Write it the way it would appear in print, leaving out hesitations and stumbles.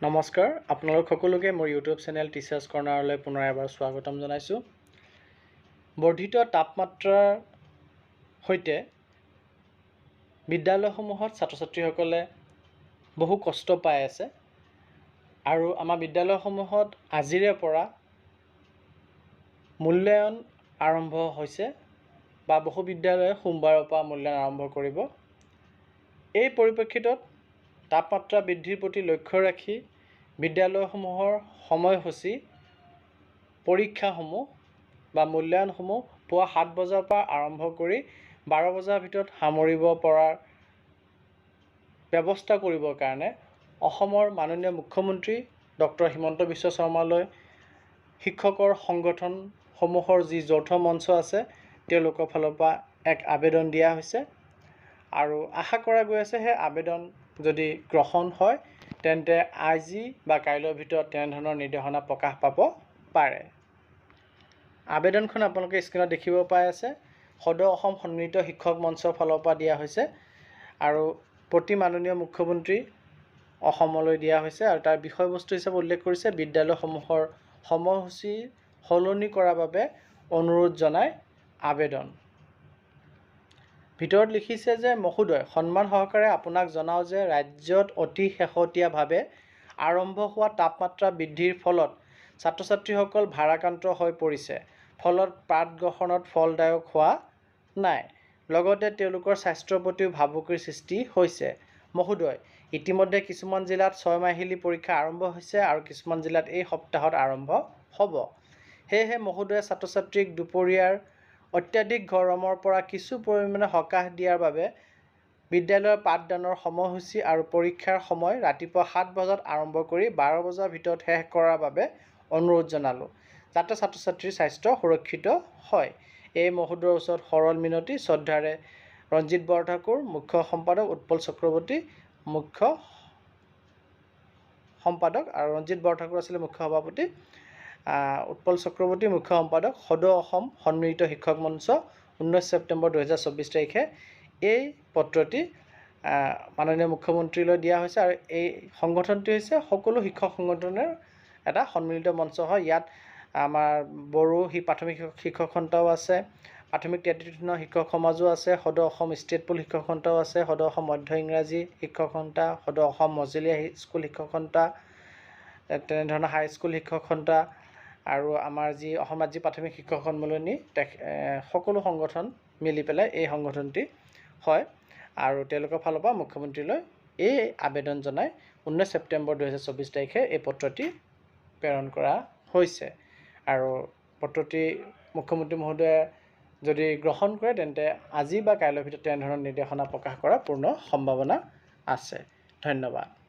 নমস্কাৰ আপোনালোক সকলোকে মোৰ ইউটিউব চেনেল টিচাৰ্ছ কৰ্ণাৰলৈ পুনৰ এবাৰ স্বাগতম জনাইছোঁ। বৰ্ধিত তাপমাত্ৰাৰ সৈতে বিদ্যালয়সমূহত ছাত্ৰ ছাত্ৰীসকলে বহু কষ্ট পাই আছে আৰু আমাৰ বিদ্যালয়সমূহত আজিৰে পৰা মূল্যায়ন আৰম্ভ হৈছে বা বহু বিদ্যালয়ে সোমবাৰৰ পৰা মূল্যায়ন আৰম্ভ কৰিব। এই পৰিপ্ৰেক্ষিতত তাপমাত্ৰা বৃদ্ধিৰ প্ৰতি লক্ষ্য ৰাখি বিদ্যালয়সমূহৰ সময়সূচী পৰীক্ষাসমূহ বা মূল্যায়নসমূহ পুৱা 7 বজাৰ পৰা আৰম্ভ কৰি 12 বজাৰ ভিতৰত সামৰিব পৰাৰ ব্যৱস্থা কৰিবৰ কাৰণে অসমৰ মাননীয় মুখ্যমন্ত্ৰী ডক্টৰ হিমন্ত বিশ্ব শৰ্মালৈ শিক্ষকৰ সংগঠনসমূহৰ যি যৌথ মঞ্চ আছে তেওঁলোকৰ ফালৰ পৰা এক আবেদন দিয়া হৈছে আৰু আশা কৰা গৈ আছে সেই আবেদন যদি গ্ৰহণ হয় তেন্তে আজি বা কাইলৈৰ ভিতৰত তেনেধৰণৰ নিৰ্দেশনা প্ৰকাশ পাব পাৰে। আবেদনখন আপোনালোকে স্ক্ৰীনত দেখিব পাই আছে। সদৌ অসম সন্মিলিত শিক্ষক মঞ্চৰ ফালৰ পৰা দিয়া হৈছে আৰু প্ৰতি মাননীয় মুখ্যমন্ত্ৰী অসমলৈ দিয়া হৈছে আৰু তাৰ বিষয়বস্তু হিচাপে উল্লেখ কৰিছে বিদ্যালয়সমূহৰ সময়সূচী সলনি কৰাৰ বাবে অনুৰোধ জনাই আবেদন। ভিতৰত লিখিছে যে মহোদয় সন্মান সহকাৰে আপোনাক জনাওঁ যে ৰাজ্যত অতি শেহতীয়াভাৱে আৰম্ভ হোৱা তাপমাত্ৰা বৃদ্ধিৰ ফলত ছাত্ৰ ছাত্ৰীসকল ভাৰাক্ৰান্ত হৈ পৰিছে, ফলত পাঠ গ্ৰহণত ফলদায়ক হোৱা নাই, লগতে তেওঁলোকৰ স্বাস্থ্যৰ প্ৰতিও ভাবুকিৰ সৃষ্টি হৈছে। মহোদয় ইতিমধ্যে কিছুমান জিলাত 6 মাহিলী পৰীক্ষা আৰম্ভ হৈছে আৰু কিছুমান জিলাত এই সপ্তাহত আৰম্ভ হ'ব। সেয়েহে মহোদয়ে ছাত্ৰ ছাত্ৰীক দুপৰীয়াৰ অত্যাধিক গৰমৰ পৰা কিছু পৰিমাণে সকাহ দিয়াৰ বাবে বিদ্যালয়ৰ পাঠদানৰ সময়সূচী আৰু পৰীক্ষাৰ সময় ৰাতিপুৱা 7 বজাত আৰম্ভ কৰি 12 বজাৰ ভিতৰত শেষ কৰাৰ বাবে অনুৰোধ জনালোঁ, যাতে ছাত্ৰ ছাত্ৰীৰ স্বাস্থ্য সুৰক্ষিত হয়। এই মহোদয়ৰ ওচৰত সৰল মিনতি। শ্ৰদ্ধাৰে ৰঞ্জিত বৰঠাকুৰ, মুখ্য সম্পাদক উৎপল চক্ৰৱৰ্তী, মুখ্য সম্পাদক আৰু ৰঞ্জিত বৰঠাকুৰ আছিলে মুখ্য সভাপতি, উৎপল চক্ৰৱৰ্তী মুখ্য সম্পাদক, সদৌ অসম সন্মিলিত শিক্ষক মঞ্চ, 19 ছেপ্টেম্বৰ 2024 তাৰিখে এই পত্ৰটি মাননীয় মুখ্যমন্ত্ৰীলৈ দিয়া হৈছে আৰু এই সংগঠনটি হৈছে সকলো শিক্ষক সংগঠনৰ এটা সন্মিলিত মঞ্চ হয়। ইয়াত আমাৰ বড়ো প্ৰাথমিক শিক্ষক সন্থাও আছে, প্ৰাথমিক তৃতীয় শিক্ষক সমাজো আছে, সদৌ অসম ষ্টেট পুল শিক্ষক সন্থাও আছে, সদৌ অসম মধ্য ইংৰাজী শিক্ষক সন্থা, সদৌ অসম মজলীয়া স্কুল শিক্ষক সন্থা, তেনেধৰণৰ হাইস্কুল শিক্ষক সন্থা আৰু আমাৰ যি অসম ৰাজ্যিক প্ৰাথমিক শিক্ষক সন্মিলনী সকলো সংগঠন মিলি পেলাই এই সংগঠনটি হয় আৰু তেওঁলোকৰ ফালৰ পৰা মুখ্যমন্ত্ৰীলৈ এই আবেদন জনাই 19 ছেপ্টেম্বৰ 2024 তাৰিখে এই পত্ৰটি প্ৰেৰণ কৰা হৈছে আৰু পত্ৰটি মুখ্যমন্ত্ৰী মহোদয়ে যদি গ্ৰহণ কৰে তেন্তে আজি বা কাইলৈৰ ভিতৰত তেনেধৰণৰ নিৰ্দেশনা প্ৰকাশ কৰাৰ পূৰ্ণ সম্ভাৱনা আছে। ধন্যবাদ।